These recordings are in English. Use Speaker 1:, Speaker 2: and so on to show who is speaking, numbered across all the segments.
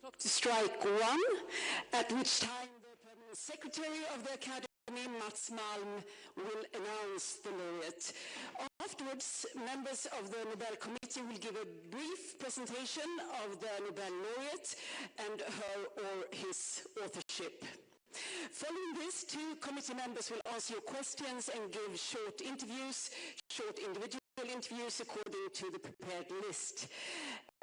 Speaker 1: clock to strike 1, at which time the Permanent Secretary of the Academy, Mats Malm, will announce the laureate. Afterwards, members of the Nobel Committee will give a brief presentation of the Nobel laureate and her or his authorship. Following this, 2 committee members will answer your questions and give short individual interviews according to the prepared list.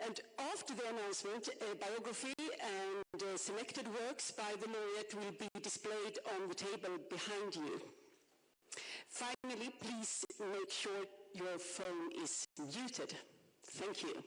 Speaker 1: And after the announcement, a biography and selected works by the laureate will be displayed on the table behind you. Finally, please make sure your phone is muted. Thank you.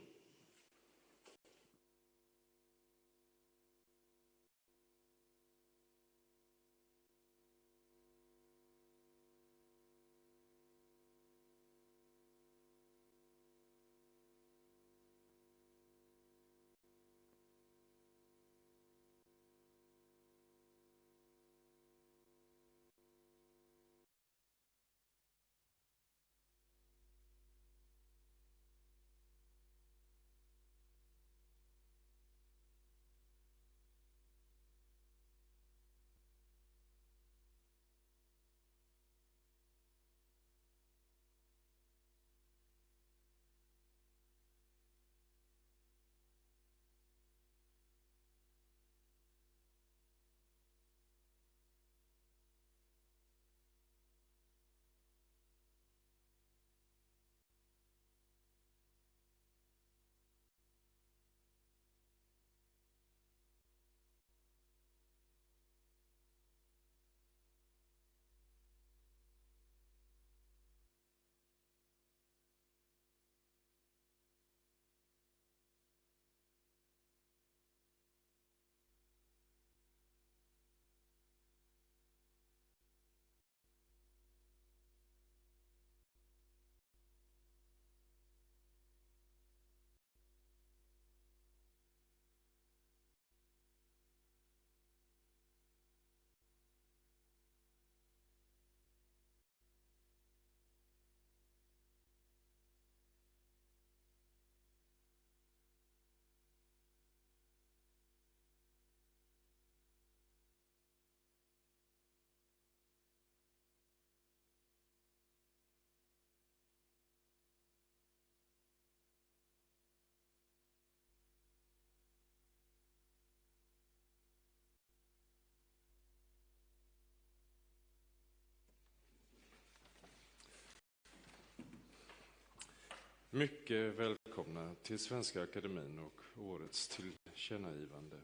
Speaker 2: Mycket välkomna till Svenska Akademin och årets tillkännagivande.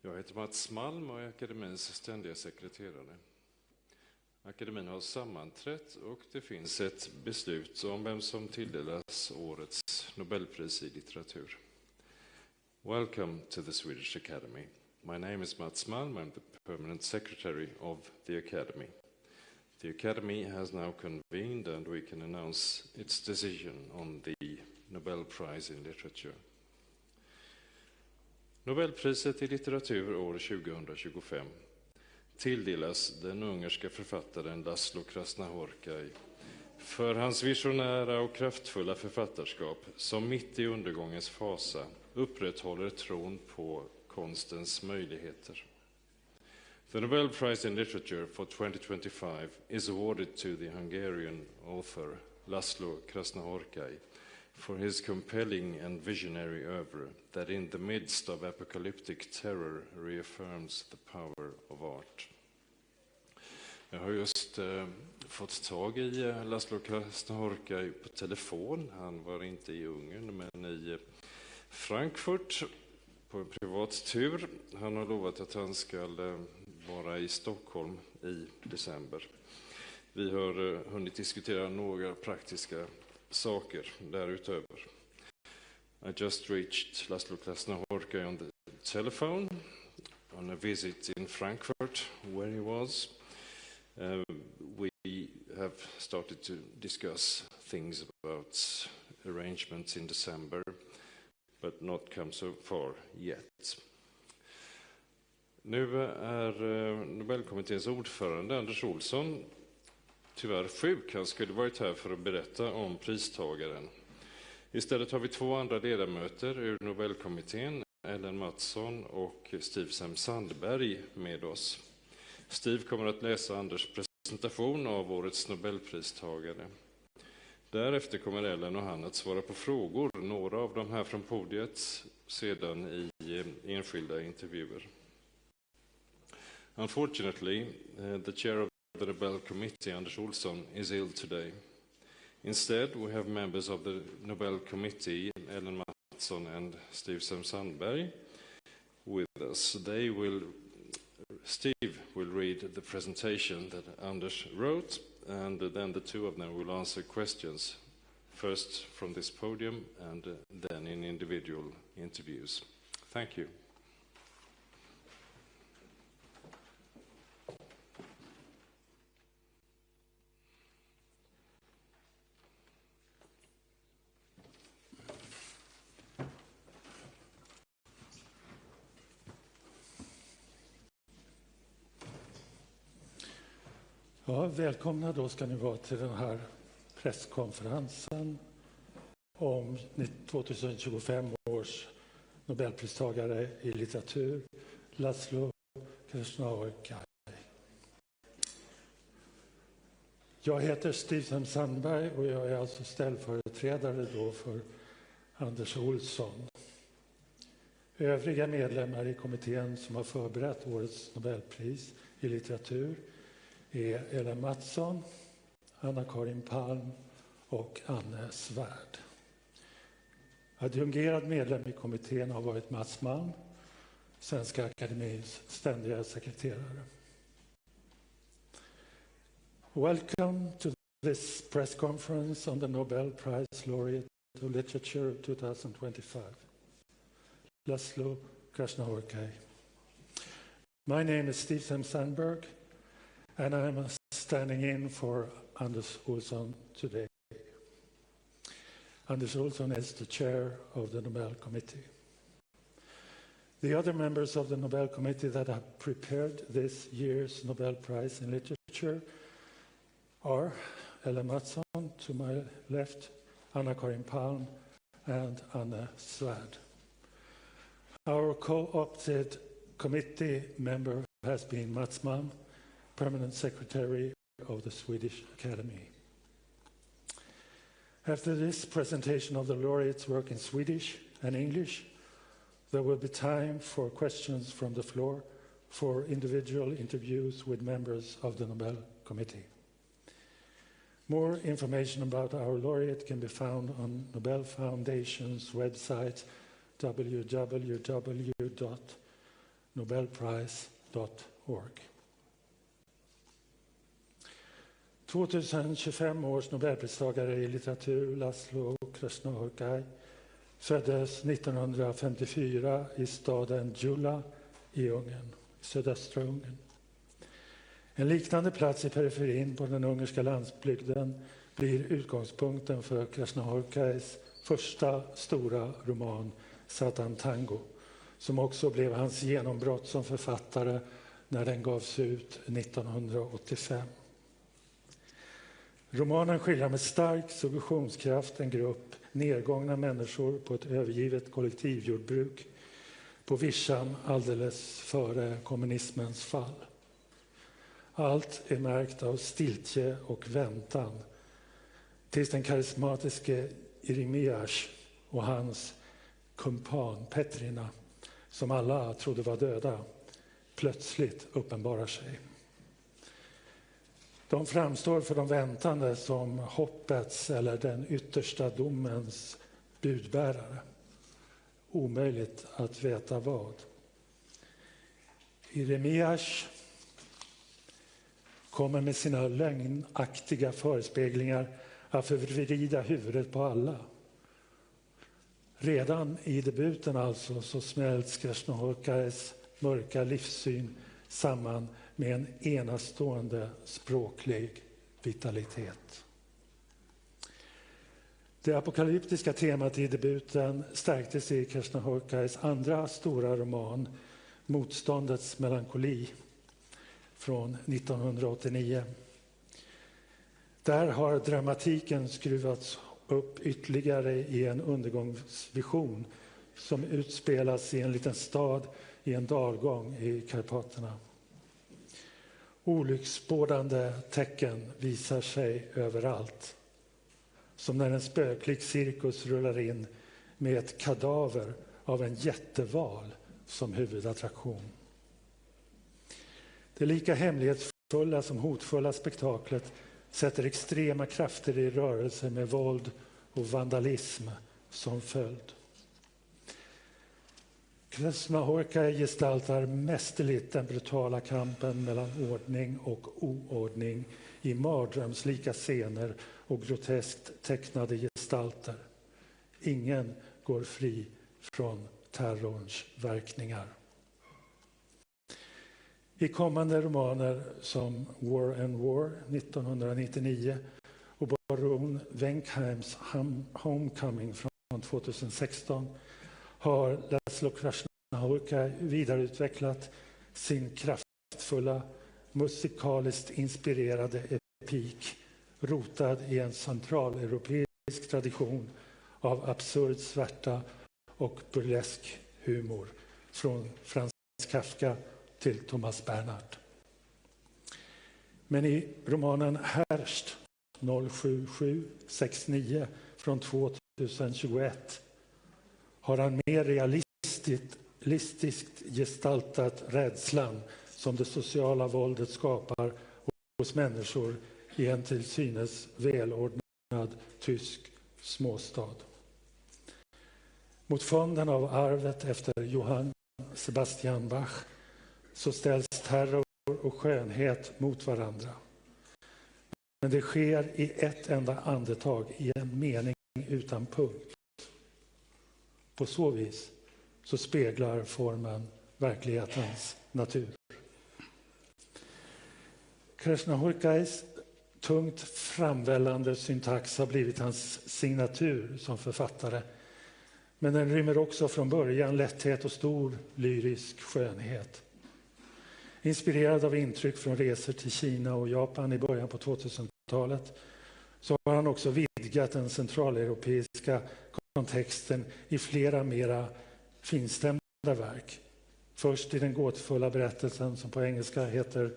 Speaker 2: Jag heter Mats Malm och är Akademins ständiga sekreterare. Akademin har sammanträtt och det finns ett beslut om vem som tilldelas årets Nobelpris i litteratur. Welcome to the Swedish Academy. My name is Mats Malm. I'm the permanent secretary of the Academy. The Academy has now convened and we can announce its decision on the Nobel Prize in Literature. Nobelpriset i litteratur år 2025 tilldelas den ungerska författaren Laszlo Krasznahorkai för hans visionära och kraftfulla författarskap som mitt i undergångens fasa upprätthåller tron på konstens möjligheter. The Nobel Prize in Literature for 2025 is awarded to the Hungarian author Laszlo Krasznahorkai for his compelling and visionary oeuvre that in the midst of apocalyptic terror reaffirms the power of art. Jag har just fått tag i Laszlo Krasznahorkai på telefon. Han var inte i Ungern men i Frankfurt på en privat tur. Han har lovat att han ska vara i Stockholm i december. Vi har hunnit diskutera några praktiska saker därutöver. I just reached Laszlo Krasznahorkai on the telephone on a visit in Frankfurt where he was. We have started to discuss things about arrangements in December, but not come so far yet. Nu är Nobelkommitténs ordförande Anders Olsson tyvärr sjuk. Han skulle varit här för att berätta om pristagaren. Istället har vi 2 andra ledamöter ur Nobelkommittén, Ellen Mattsson och Steve Sandberg med oss. Steve kommer att läsa Anders presentation av årets Nobelpristagare. Därefter kommer Ellen och han att svara på frågor, några av dem här från podiet, sedan i enskilda intervjuer. Unfortunately, the chair of the Nobel Committee, Anders Olsson, is ill today. Instead, we have members of the Nobel Committee, Ellen Mattsson and Steve Sandberg, with us. Steve will read the presentation that Anders wrote, and then the two of them will answer questions, first from this podium and then in individual interviews. Thank you.
Speaker 3: Ja, välkomna då ska ni vara till den här presskonferensen om 2025 års Nobelpristagare i litteratur, Laszlo Krasznaorkai. Jag heter Steve Sandberg och jag är alltså ställföreträdare då för Anders Olsson. Övriga medlemmar i kommittén som har förberett årets Nobelpris i litteratur är Ellen Mattsson, Anna-Karin Palm och Anne Svärd. Adjungerad medlem i kommittén har varit Mats Malm, Svenska Akademins ständiga sekreterare. Welcome to this press conference on the Nobel Prize Laureate of Literature 2025, Laszlo Krasznaorkai. My name is Steve Sandberg, and I'm standing in for Anders Olsson today. Anders Olsson is the chair of the Nobel Committee. The other members of the Nobel Committee that have prepared this year's Nobel Prize in Literature are Ellen Mattsson to my left, Anna-Karin Palm, and Anne Svärd. Our co-opted committee member has been Mats Malm, Permanent Secretary of the Swedish Academy. After this presentation of the laureates' work in Swedish and English, there will be time for questions from the floor for individual interviews with members of the Nobel Committee. More information about our laureate can be found on Nobel Foundation's website www.nobelprize.org. 2025 års Nobelpristagare i litteratur, Laszlo Krasznaorkai, föddes 1954 i staden Gyula i Ungern, sydöstra Ungern. En liknande plats i periferin på den ungerska landsbygden blir utgångspunkten för Krasznaorkais första stora roman, Satan Tango, som också blev hans genombrott som författare när den gavs ut 1985. Romanen skildrar med stark suggestionskraft en grupp nedgångna människor på ett övergivet kollektivjordbruk på vischan alldeles före kommunismens fall. Allt är märkt av stiltje och väntan tills den karismatiske Jeremias och hans kumpan Petrina, som alla trodde var döda, plötsligt uppenbarar sig. De framstår för de väntande som hoppets eller den yttersta domens budbärare. Omöjligt att veta vad. Jeremias kommer med sina lögnaktiga förespeglingar att förvrida huvudet på alla. Redan i debuten alltså så smälts Krasznaorkais mörka livssyn samman med en enastående språklig vitalitet. Det apokalyptiska temat i debuten stärktes i Krasznaorkais andra stora roman, Motståndets melankoli, från 1989. Där har dramatiken skruvats upp ytterligare i en undergångsvision som utspelas i en liten stad i en dalgång i Karpaterna. Olycksbådande tecken visar sig överallt. Som när en spöklik cirkus rullar in med ett kadaver av en jätteval som huvudattraktion. Det lika hemlighetsfulla som hotfulla spektaklet sätter extrema krafter i rörelse med våld och vandalism som följd. Krasnahorkai gestaltar mästerligt den brutala kampen mellan ordning och oordning i mardrömslika scener och groteskt tecknade gestalter. Ingen går fri från terrorns verkningar. I kommande romaner som War and War 1999 och baron Wenkheims Homecoming från 2016 har Laszlo Krasnahorkai vidareutvecklat sin kraftfulla, musikaliskt inspirerade epik rotad i en centraleuropeisk tradition av absurd svärta och burlesk humor från Franz Kafka till Thomas Bernhard. Men i romanen Härst 07769 från 2021 har han mer realistiskt gestaltat rädslan som det sociala våldet skapar hos människor i en till synes välordnad tysk småstad. Mot fonden av arvet efter Johann Sebastian Bach så ställs terror och skönhet mot varandra. Men det sker i ett enda andetag, i en mening utan punkt. På så vis så speglar formen verklighetens natur. Krasnahorkais tungt framvällande syntax har blivit hans signatur som författare. Men den rymmer också från början lätthet och stor lyrisk skönhet. Inspirerad av intryck från resor till Kina och Japan i början på 2000-talet så har han också vidgat den centraleuropeiska kontexten i flera mera finstämda verk. Först i den gåtfulla berättelsen som på engelska heter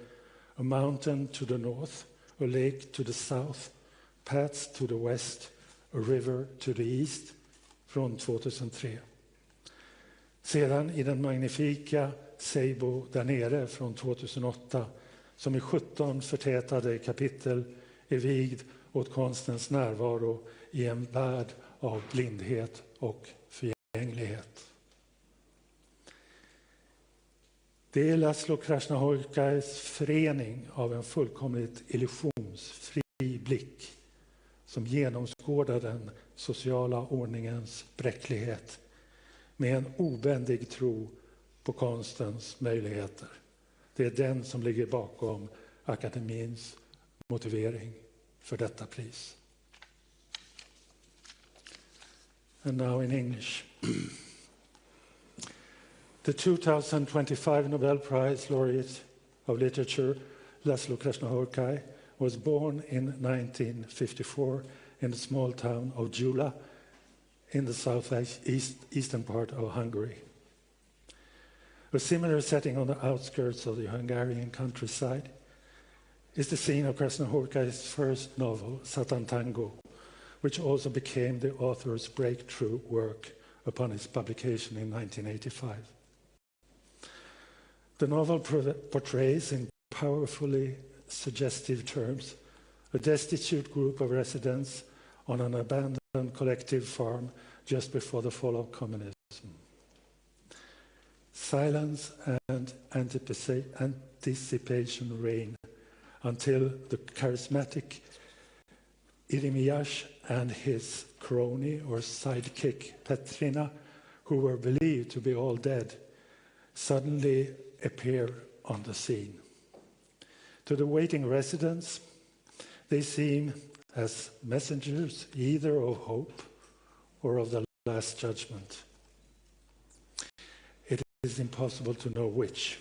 Speaker 3: A Mountain to the North, A Lake to the South, Paths to the West, A River to the East från 2003. Sedan i den magnifika Seibo där nere från 2008 som i 17 förtätade kapitel är vigd åt konstens närvaro i en värld av blindhet och förgänglighet. Det är Laszlo Krasnahorkais förening av en fullkomligt illusionsfri blick som genomskådar den sociala ordningens bräcklighet med en obändig tro på konstens möjligheter. Det är den som ligger bakom akademins motivering för detta pris. And now in English. The 2025 Nobel Prize Laureate of Literature, Laszlo Krasnahorkai, was born in 1954 in the small town of Gyula in the southeastern part of Hungary. A similar setting on the outskirts of the Hungarian countryside is the scene of Krasnahorkai's first novel, Satan Tango, which also became the author's breakthrough work upon its publication in 1985. The novel portrays in powerfully suggestive terms a destitute group of residents on an abandoned collective farm just before the fall of communism. Silence and anticipation reign until the charismatic Irimias and his crony or sidekick Petrina, who were believed to be all dead, suddenly appear on the scene. To the waiting residents, they seem as messengers either of hope or of the last judgment. It is impossible to know which.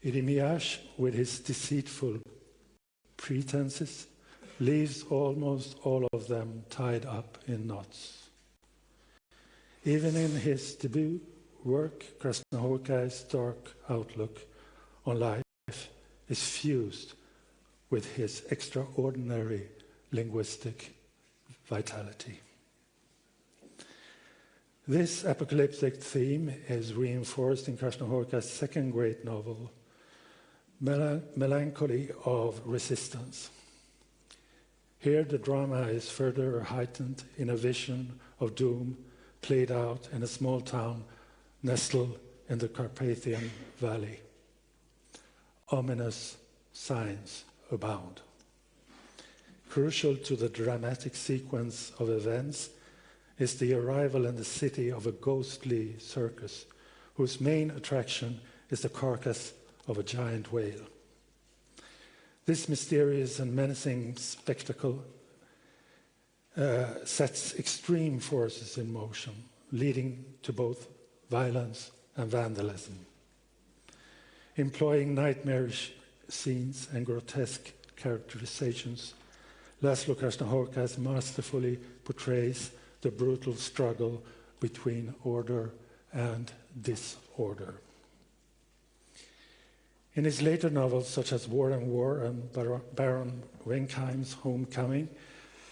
Speaker 3: Irimias, with his deceitful pretenses, leaves almost all of them tied up in knots. Even in his debut work, Krasznahorkai's dark outlook on life is fused with his extraordinary linguistic vitality. This apocalyptic theme is reinforced in Krasznahorkai's second great novel, Melancholy of Resistance. Here the drama is further heightened in a vision of doom played out in a small town nestled in the Carpathian Valley. Ominous signs abound. Crucial to the dramatic sequence of events is the arrival in the city of a ghostly circus, whose main attraction is the carcass of a giant whale. This mysterious and menacing spectacle sets extreme forces in motion, leading to both violence and vandalism. Employing nightmarish scenes and grotesque characterizations, Laszlo Krasznahorkai masterfully portrays the brutal struggle between order and disorder. In his later novels, such as War and War and Baron Wenkheim's Homecoming,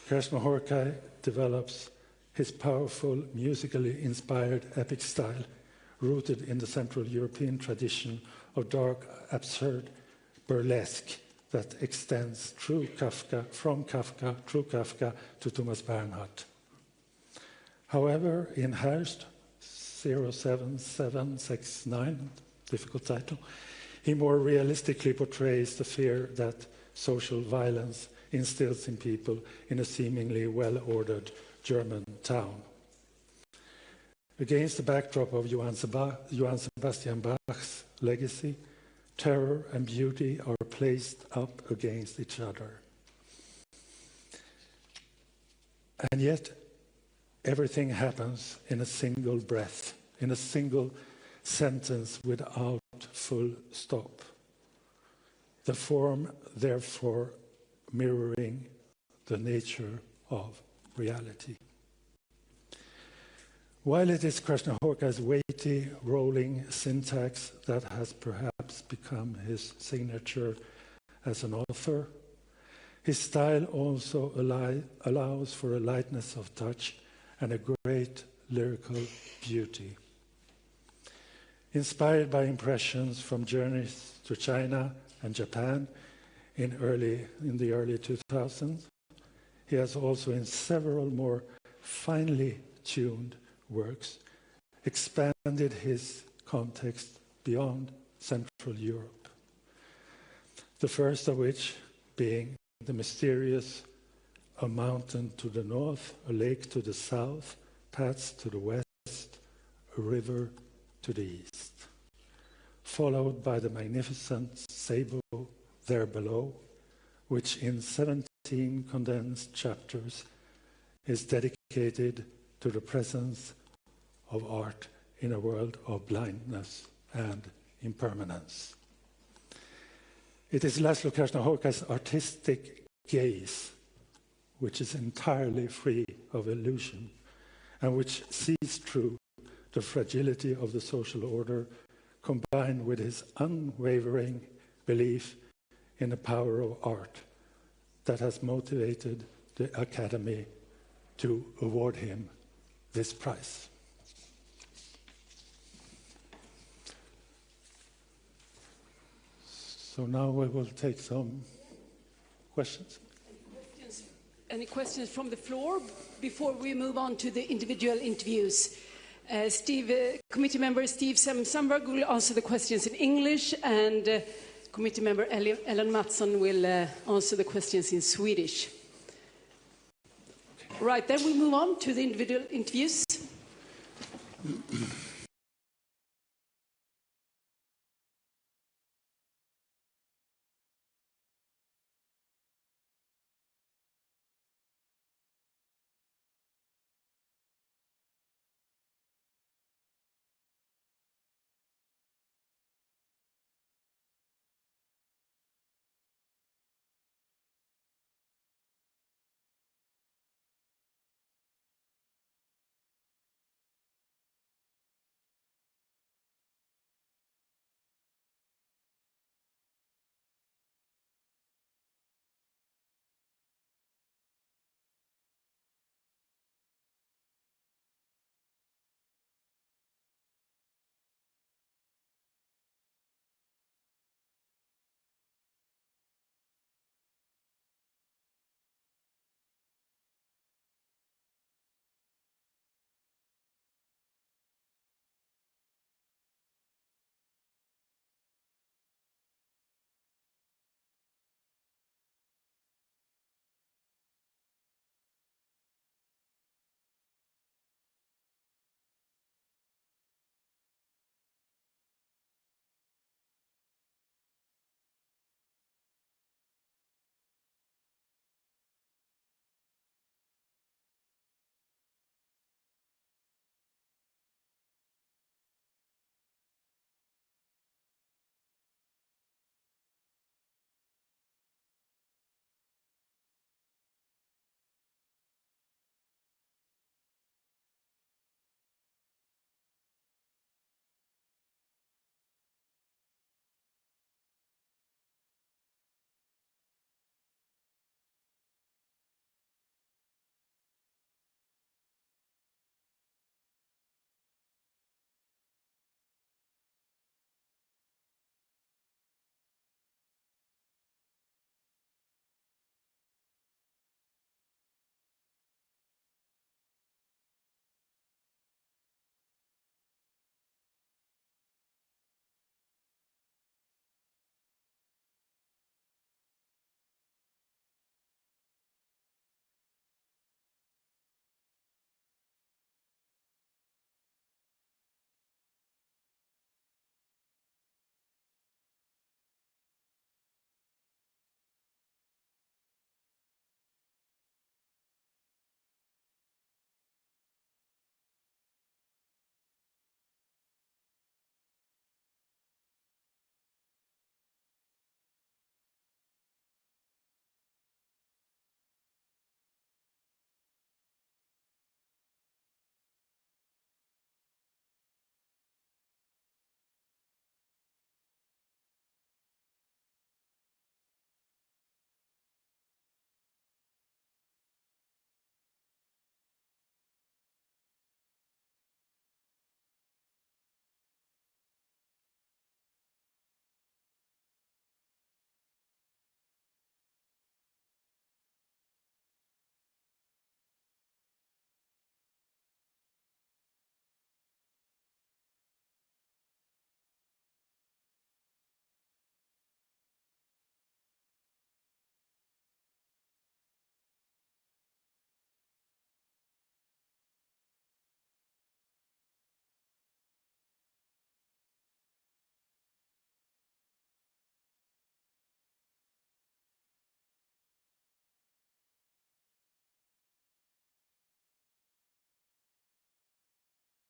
Speaker 3: Krasznahorkai develops his powerful, musically inspired epic style, rooted in the Central European tradition of dark, absurd burlesque that extends through Kafka to Thomas Bernhard. However, in Hearst 07769, difficult title, he more realistically portrays the fear that social violence instills in people in a seemingly well-ordered German town. Against the backdrop of Johann Sebastian Bach's legacy, terror and beauty are placed up against each other. And yet, everything happens in a single breath, in a single sentence without full stop. The form, therefore, mirroring the nature of reality. While it is Krasznahorkai's weighty, rolling syntax that has perhaps become his signature as an author, his style also allows for a lightness of touch and a great lyrical beauty. Inspired by impressions from journeys to China and Japan in the early 2000s, he has also in several more finely tuned works expanded his context beyond Central Europe. The first of which being the mysterious A Mountain to the north, a lake to the south, paths to the west, a river to the east, followed by the magnificent Sabo There Below, which in 17 condensed chapters is dedicated to the presence of art in a world of blindness and impermanence. It is Laszlo Krasznahorkai's artistic gaze which is entirely free of illusion and which sees through the fragility of the social order, combined with his unwavering belief in the power of art that has motivated the Academy to award him this prize. So now we will take some questions.
Speaker 1: Any questions from the floor before we move on to the individual interviews? Committee member Steve Sandberg will answer the questions in English, and committee member Ellen Mattsson will answer the questions in Swedish. Right, then we move on to the individual interviews.